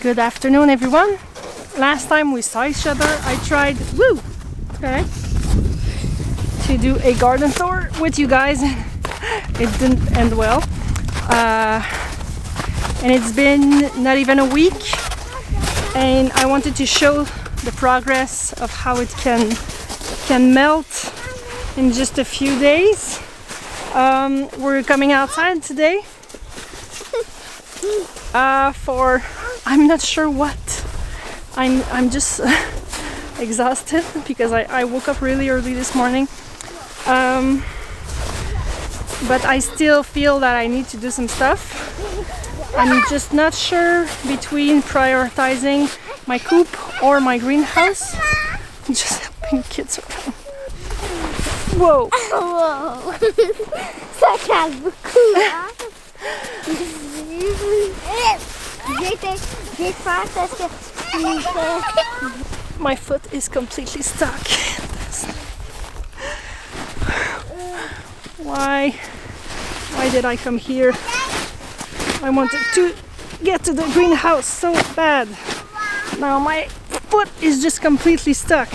Good afternoon, everyone. Last time we saw each other, I tried to do a garden tour with you guys, and it didn't end well. And it's been not even a week, and I wanted to show the progress of how it can melt in just a few days. We're coming outside today for I'm not sure what. I'm just exhausted because I woke up really early this morning. But I still feel that I need to do some stuff. I'm just not sure between prioritizing my coop or my greenhouse. I'm just helping kids around. Whoa! Wow. Ça calme beaucoup, hein? J'ai peur parce que my foot is completely stuck. Why did I come here? I wanted to get to the greenhouse so bad. Now my foot is just completely stuck.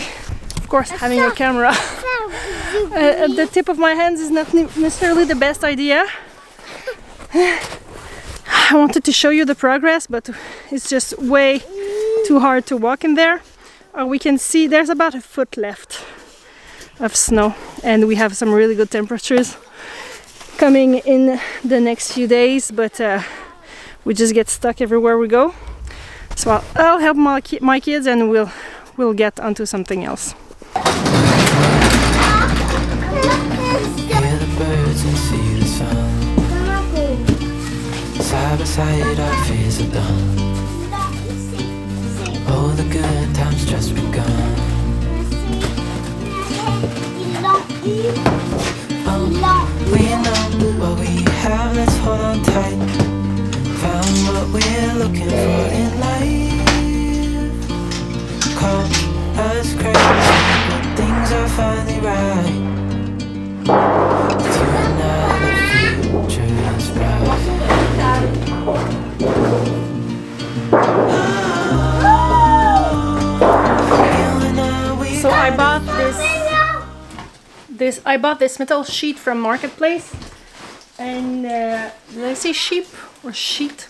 Of course, having a camera at the tip of my hands is not necessarily the best idea. I wanted to show you the progress, but it's just way too hard to walk in there. We can see there's about a foot left of snow, and we have some really good temperatures coming in the next few days, but we just get stuck everywhere we go. So I'll help my kids, and we'll get onto something else. Side by side, our fears are done. All the good times just begun. We know what we have, let's hold on tight. Found what we're looking for in life. Call us crazy, but things are finally right. To another future is bright. So I bought this metal sheet from Marketplace, and did I say sheep or sheet?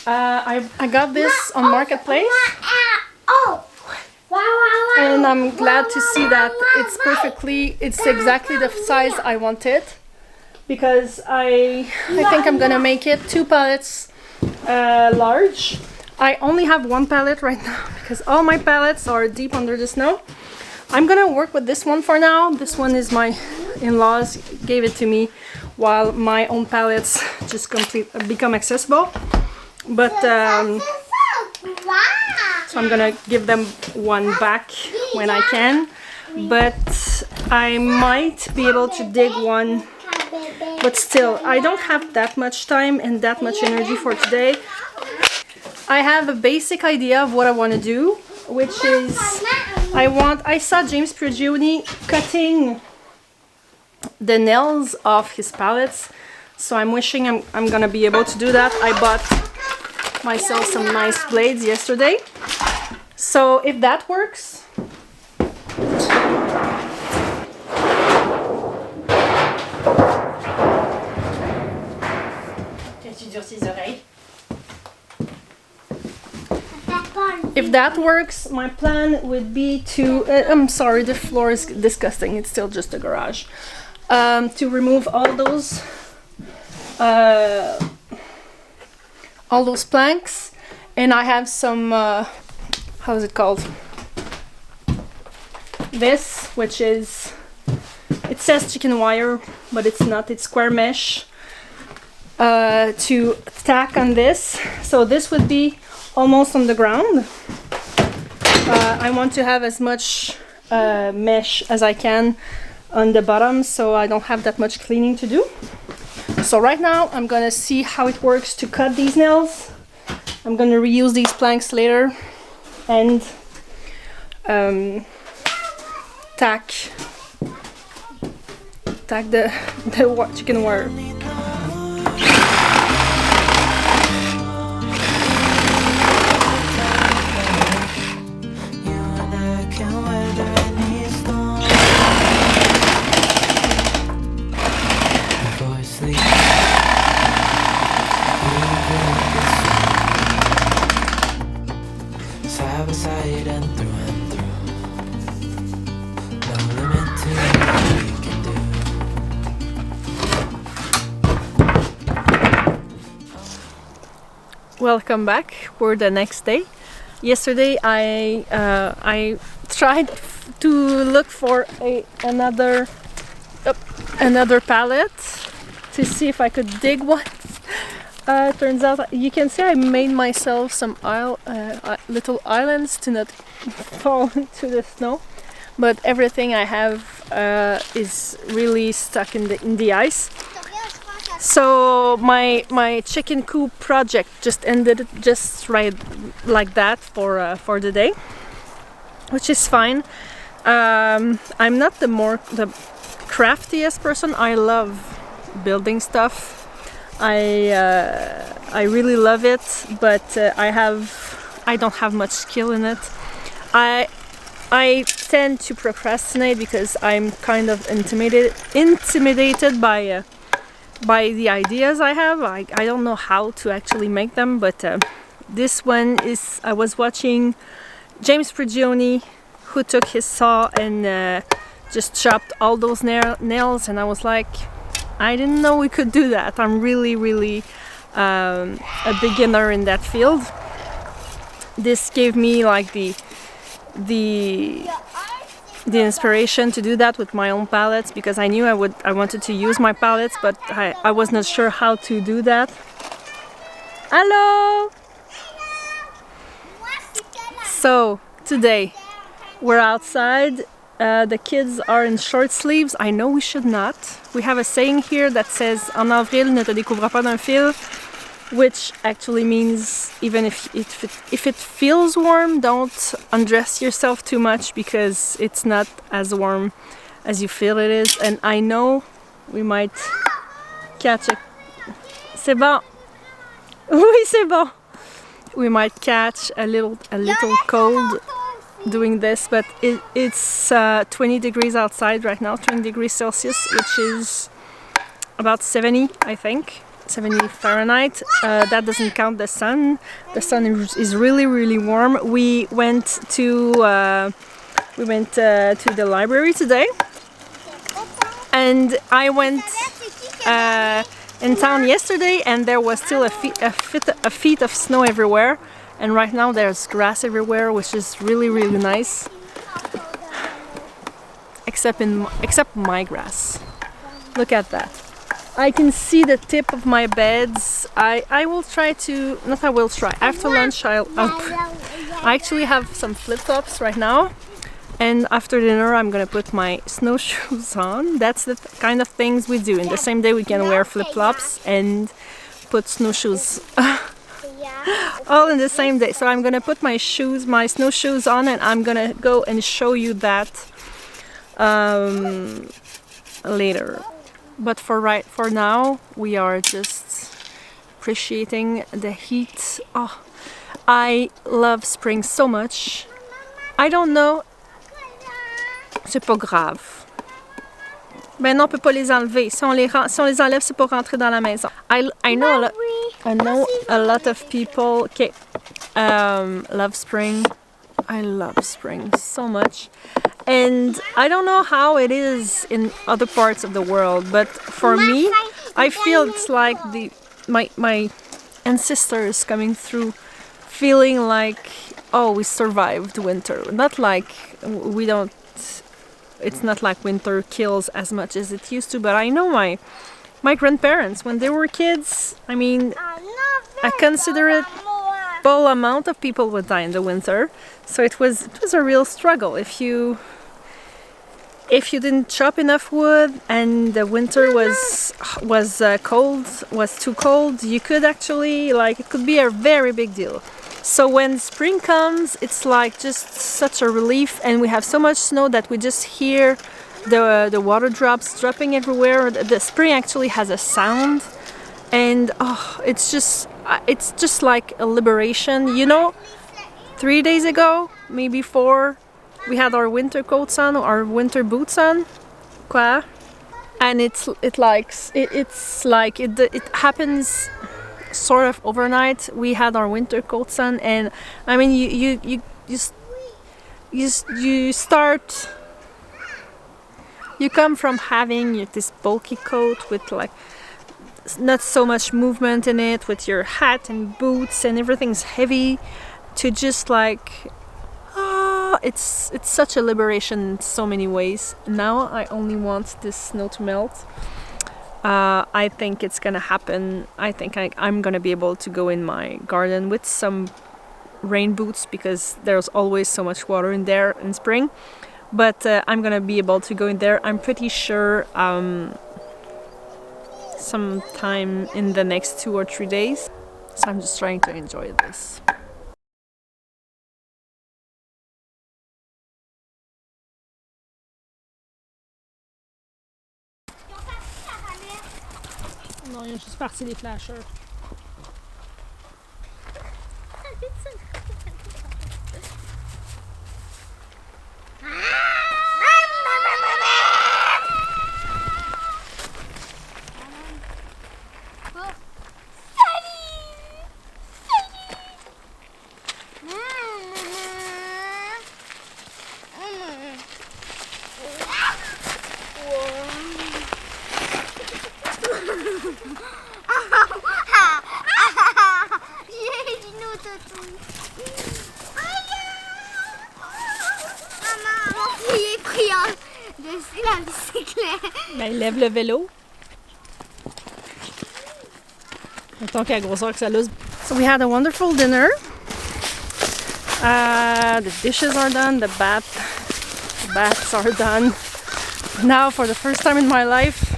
I got this on Marketplace, and I'm glad to see that it's exactly the size I wanted, because I think I'm gonna make it 2 pallets large. I only have 1 pallet right now because all my pallets are deep under the snow. I'm gonna work with this one for now. This one is my in-laws gave it to me while my own pallets just become accessible. But so I'm gonna give them one back when I can. But I might be able to dig one. But still, I don't have that much time and that much energy for today. I have a basic idea of what I want to do, which is I saw James Prigioni cutting the nails off his pallets, so I'm wishing I'm gonna be able to do that. I bought myself some nice blades yesterday, so if that works, my plan would be to I'm sorry, the floor is disgusting, it's still just a garage, to remove all those planks, and I have some how is it called, this, which is, it says chicken wire but it's not, it's square mesh, to tack on this, so this would be almost on the ground. I want to have as much mesh as I can on the bottom, so I don't have that much cleaning to do. So right now I'm gonna see how it works to cut these nails. I'm gonna reuse these planks later and tack the chicken wire. welcome back. We're the next day. Yesterday I tried to look for another palette to see if I could dig one. Turns out you can see I made myself some little islands to not fall into the snow, but everything I have is really stuck in the ice. So my chicken coop project just ended just right like that for the day, which is fine. I'm not the craftiest person. I love building stuff. I really love it, but I don't have much skill in it. I tend to procrastinate because I'm kind of intimidated by the ideas I have. I don't know how to actually make them, but this one is, I was watching James Prigioni, who took his saw and just chopped all those nails, and I was like, I didn't know we could do that. I'm really a beginner in that field. This gave me like the inspiration to do that with my own palettes, because I knew I wanted to use my palettes, but I was not sure how to do that. Hello! So today we're outside. The kids are in short sleeves. I know we should not. We have a saying here that says "En avril, ne te découvre pas d'un fil," which actually means even if it feels warm, don't undress yourself too much, because it's not as warm as you feel it is. And I know we might catch a... C'est bon. Oui, c'est bon. We might catch a little cold doing this, but it's 20 degrees outside right now, 20 degrees Celsius, which is about 70, I think, 70 Fahrenheit. That doesn't count the sun. The sun is really warm. We went to the library today, and I went in town yesterday, and there was still a feet of snow everywhere. And right now there's grass everywhere, which is really nice. Except my grass. Look at that. I can see the tip of my beds. I will try to... Not I will try. After lunch I actually have some flip-flops right now. And after dinner I'm gonna put my snowshoes on. That's the kind of things we do. In the same day we can wear flip-flops and put snowshoes all in the same day. So I'm gonna put my snowshoes on, and I'm gonna go and show you that later. But for now we are just appreciating the heat. Oh, I love spring so much. I don't know. C'est pas grave. Ben non, on peut pas les enlever. Si on les enlève, c'est pour rentrer dans la maison. I know a lot of people love spring. I love spring so much. And I don't know how it is in other parts of the world, but for me, I feel it's like my ancestors coming through, feeling like, oh, we survived winter. Not like we don't. It's not like winter kills as much as it used to, but I know my grandparents, when they were kids, I mean, I consider it full amount of people would die in the winter. So it was a real struggle. If you didn't chop enough wood and the winter was too cold, you could actually, like, it could be a very big deal. So when spring comes, it's like just such a relief, and we have so much snow that we just hear the water drops dropping everywhere. The spring actually has a sound, and oh, it's just like a liberation. You know, 3 days ago, maybe 4, we had our winter coats on, our winter boots on. Quoi? And it happens sort of overnight. We had our winter coats on, and I mean you come from having this bulky coat with like not so much movement in it with your hat and boots and everything's heavy, to just like it's such a liberation in so many ways. Now I only want this snow to melt. I think it's gonna happen. I think I'm gonna be able to go in my garden with some rain boots because there's always so much water in there in spring. But I'm gonna be able to go in there. I'm pretty sure sometime in the next 2 or 3 days. So I'm just trying to enjoy this. Non, il y a juste parti les flashers. Ben, lève le vélo. Mettons qu'à la grosseur que ça a. So we had a wonderful dinner. The dishes are done, the baths are done. Now, for the first time in my life,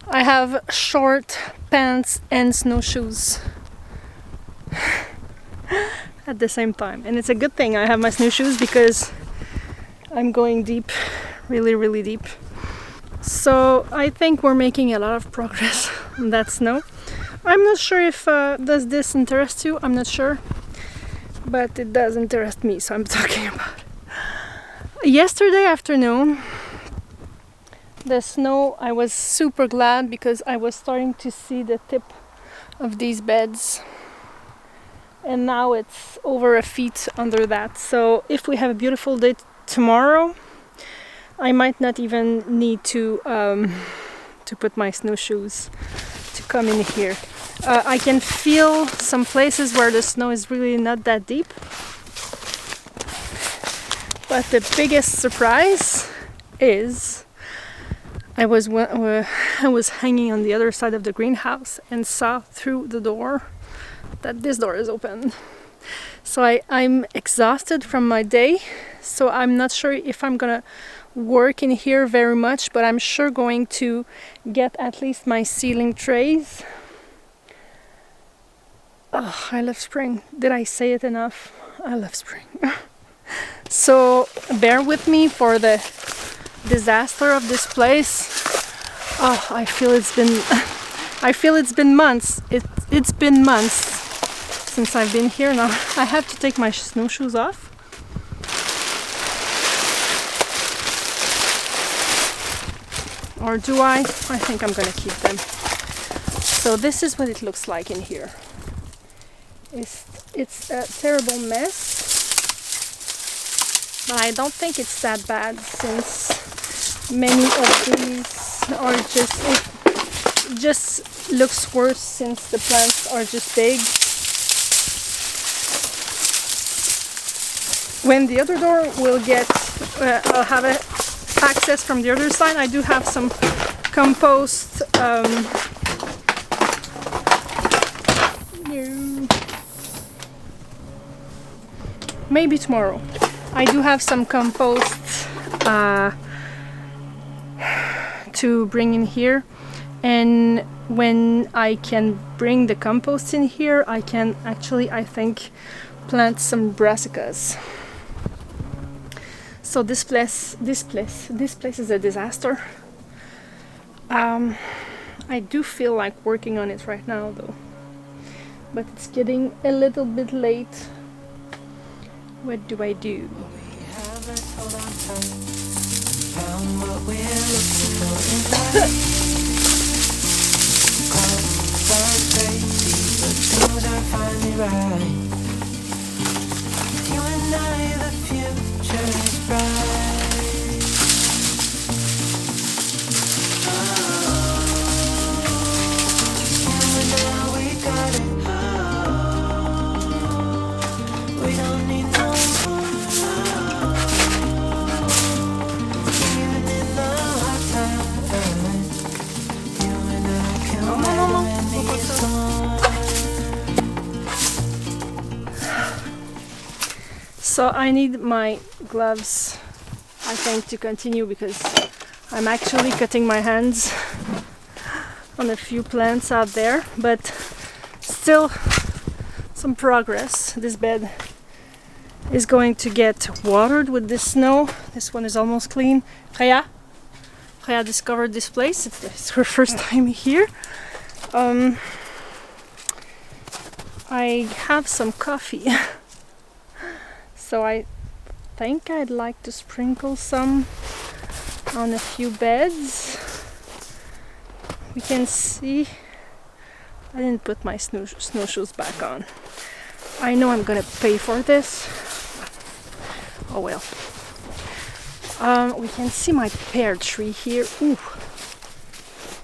I have short pants and snowshoes at the same time. And it's a good thing I have my snowshoes because I'm going deep, really, really deep. So I think we're making a lot of progress on that snow. I'm not sure if does this interest you. I'm not sure, but it does interest me, so I'm talking about it. Yesterday afternoon, the snow, I was super glad because I was starting to see the tip of these beds, and now it's over a feet under that. So if we have a beautiful day tomorrow, I might not even need to put my snowshoes to come in here. I can feel some places where the snow is really not that deep. But the biggest surprise is I was hanging on the other side of the greenhouse and saw through the door that this door is open. So I'm exhausted from my day, so I'm not sure if I'm gonna work in here very much, but I'm sure going to get at least my ceiling trays. Oh, I love spring. Did I say it enough? I love spring. So bear with me for the disaster of this place. Oh, I feel it's been months. It's been months since I've been here now. I have to take my snowshoes off. Or do I? I think I'm gonna keep them. So this is what it looks like in here. It's a terrible mess, but I don't think it's that bad since many of these are it just looks worse since the plants are just big. When the other door will get, I'll have access from the other side. I do have some compost. Maybe tomorrow. I do have some compost to bring in here, and when I can bring the compost in here, I can actually, I think, plant some brassicas. So this place is a disaster. I do feel like working on it right now though, but it's getting a little bit late. What do I do? So I need my gloves, I think, to continue because I'm actually cutting my hands on a few plants out there, but still some progress. This bed is going to get watered with this snow. This one is almost clean. Freya discovered this place. It's her first time here. I have some coffee. So I think I'd like to sprinkle some on a few beds. We can see I didn't put my snowshoes back on. I know I'm gonna pay for this. Oh well. We can see my pear tree here. Ooh.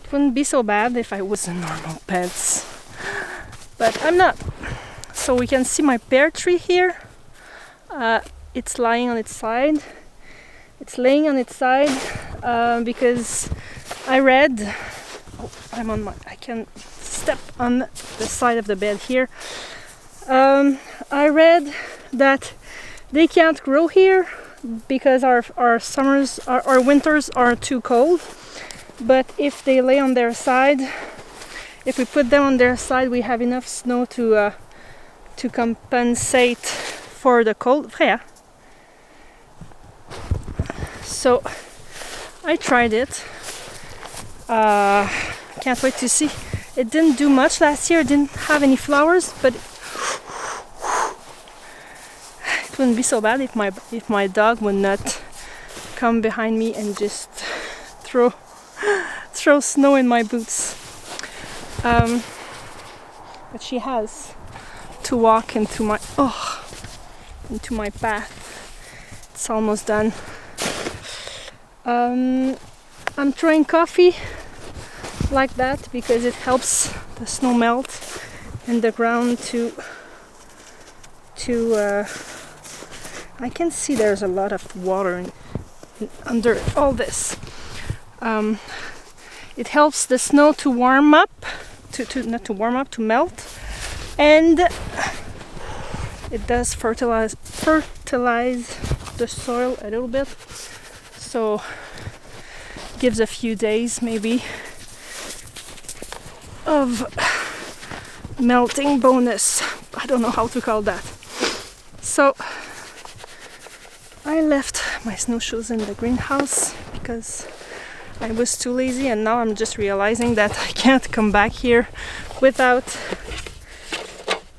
It wouldn't be so bad if I was in normal pants. But I'm not. So we can see my pear tree here. It's lying on its side. It's laying on its side because I read. Oh, I can step on the side of the bed here. I read that they can't grow here because our summers, our winters are too cold. But if they lay on their side, if we put them on their side, we have enough snow to compensate for the cold. Freya. So I tried it. Can't wait to see. It didn't do much last year. It didn't have any flowers, but it wouldn't be so bad if my dog would not come behind me and just throw snow in my boots. But she has to walk into my path. It's almost done. I'm throwing coffee like that because it helps the snow melt and the ground to I can see there's a lot of water under all this. It helps the snow to warm up, to melt, and it does fertilize the soil a little bit, so gives a few days maybe of melting bonus. I don't know how to call that. So I left my snowshoes in the greenhouse because I was too lazy, and now I'm just realizing that I can't come back here without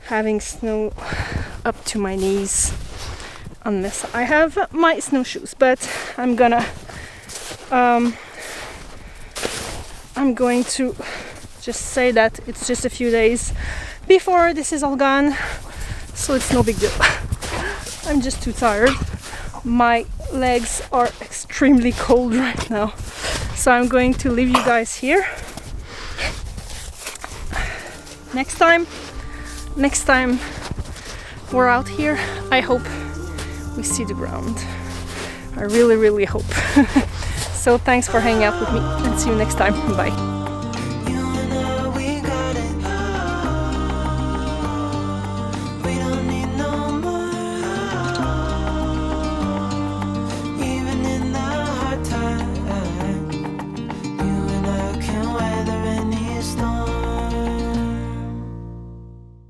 having snow up to my knees unless I have my snowshoes. But I'm going to just say that it's just a few days before this is all gone, so it's no big deal. I'm just too tired. My legs are extremely cold right now, so I'm going to leave you guys here. Next time we're out here, I hope we see the ground. I really hope. So thanks for hanging out with me, and see you next time. Bye.